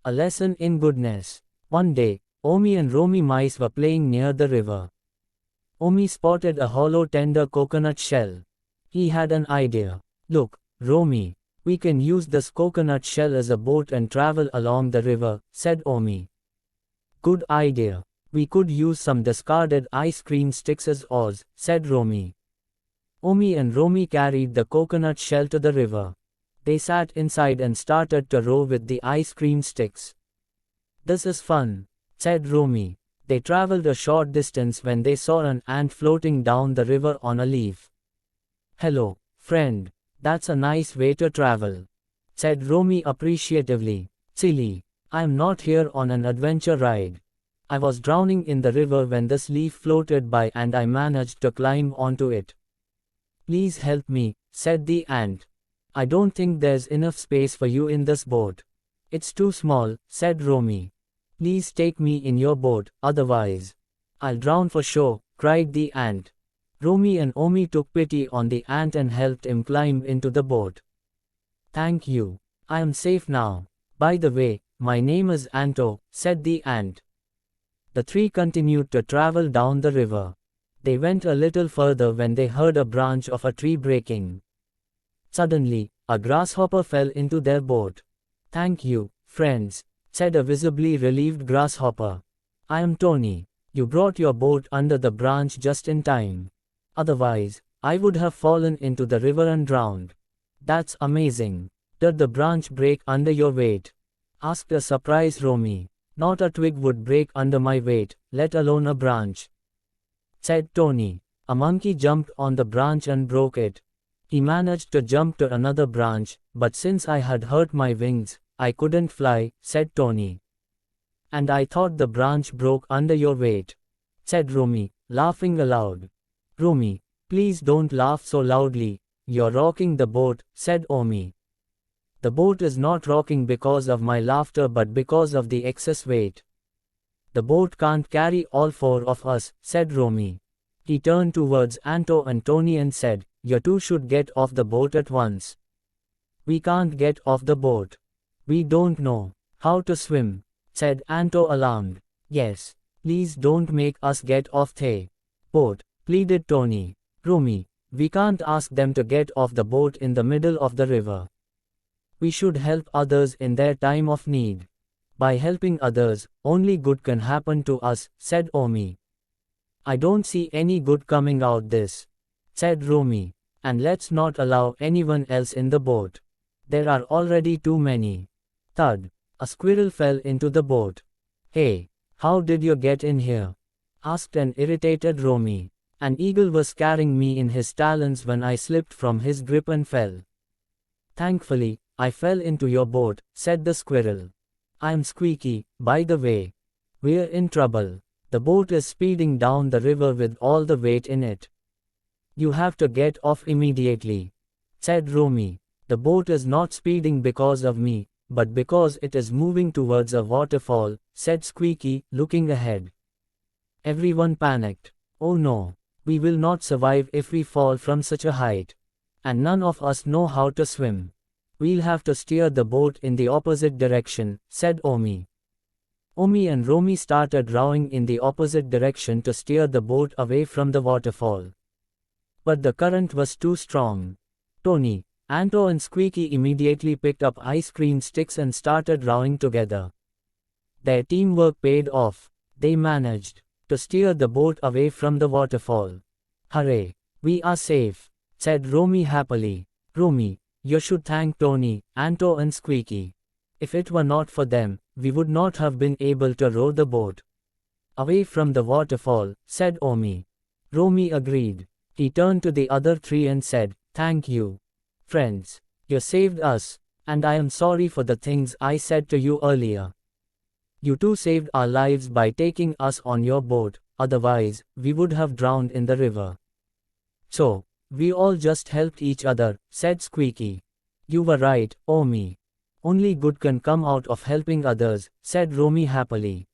A lesson in goodness. One day, Omi and Romi mice were playing near the river. Omi spotted a hollow tender coconut shell. He had an idea. Look, Romi, we can use this coconut shell as a boat and travel along the river, said Omi. Good idea. We could use some discarded ice cream sticks as oars, said Romi. Omi and Romi carried the coconut shell to the river. They sat inside and started to row with the ice cream sticks. This is fun, said Romi. They traveled a short distance when they saw an ant floating down the river on a leaf. Hello, friend. That's a nice way to travel, said Romi appreciatively. Silly, I am not here on an adventure ride. I was drowning in the river when this leaf floated by and I managed to climb onto it. Please help me, said the ant. I don't think there's enough space for you in this boat. It's too small, said Romi. Please take me in your boat, otherwise I'll drown for sure, cried the ant. Romi and Omi took pity on the ant and helped him climb into the boat. Thank you. I am safe now. By the way, my name is Anto, said the ant. The three continued to travel down the river. They went a little further when they heard a branch of a tree breaking. Suddenly, a grasshopper fell into their boat. Thank you, friends, said a visibly relieved grasshopper. I am Tony. You brought your boat under the branch just in time. Otherwise, I would have fallen into the river and drowned. That's amazing. Did the branch break under your weight? Asked a surprised Romi. Not a twig would break under my weight, let alone a branch, said Tony. A monkey jumped on the branch and broke it. He managed to jump to another branch, but since I had hurt my wings, I couldn't fly, said Tony. And I thought the branch broke under your weight, said Romi, laughing aloud. Romi, please don't laugh so loudly, you're rocking the boat, said Omi. The boat is not rocking because of my laughter but because of the excess weight. The boat can't carry all four of us, said Romi. He turned towards Anto and Tony and said, you two should get off the boat at once. We can't get off the boat. We don't know how to swim, said Anto alarmed. Yes, please don't make us get off the boat, pleaded Tony. Romi, we can't ask them to get off the boat in the middle of the river. We should help others in their time of need. By helping others, only good can happen to us, said Omi. I don't see any good coming out this, said Romi. And let's not allow anyone else in the boat. There are already too many. Thud. A squirrel fell into the boat. Hey, how did you get in here? Asked an irritated Romi. An eagle was carrying me in his talons when I slipped from his grip and fell. Thankfully, I fell into your boat, said the squirrel. I'm Squeaky, by the way. We're in trouble. The boat is speeding down the river with all the weight in it. You have to get off immediately, said Romi. The boat is not speeding because of me, but because it is moving towards a waterfall, said Squeaky, looking ahead. Everyone panicked. Oh no, we will not survive if we fall from such a height. And none of us know how to swim. We'll have to steer the boat in the opposite direction, said Omi. Omi and Romi started rowing in the opposite direction to steer the boat away from the waterfall. But the current was too strong. Tony, Anto and Squeaky immediately picked up ice cream sticks and started rowing together. Their teamwork paid off. They managed to steer the boat away from the waterfall. Hooray! We are safe, said Romi happily. Romi, you should thank Tony, Anto and Squeaky. If it were not for them, we would not have been able to row the boat away from the waterfall, said Omi. Romi agreed. He turned to the other three and said, thank you, friends. You saved us, and I am sorry for the things I said to you earlier. You two saved our lives by taking us on your boat, otherwise, we would have drowned in the river. So, we all just helped each other, said Squeaky. You were right, Omi. Only good can come out of helping others, said Romi happily.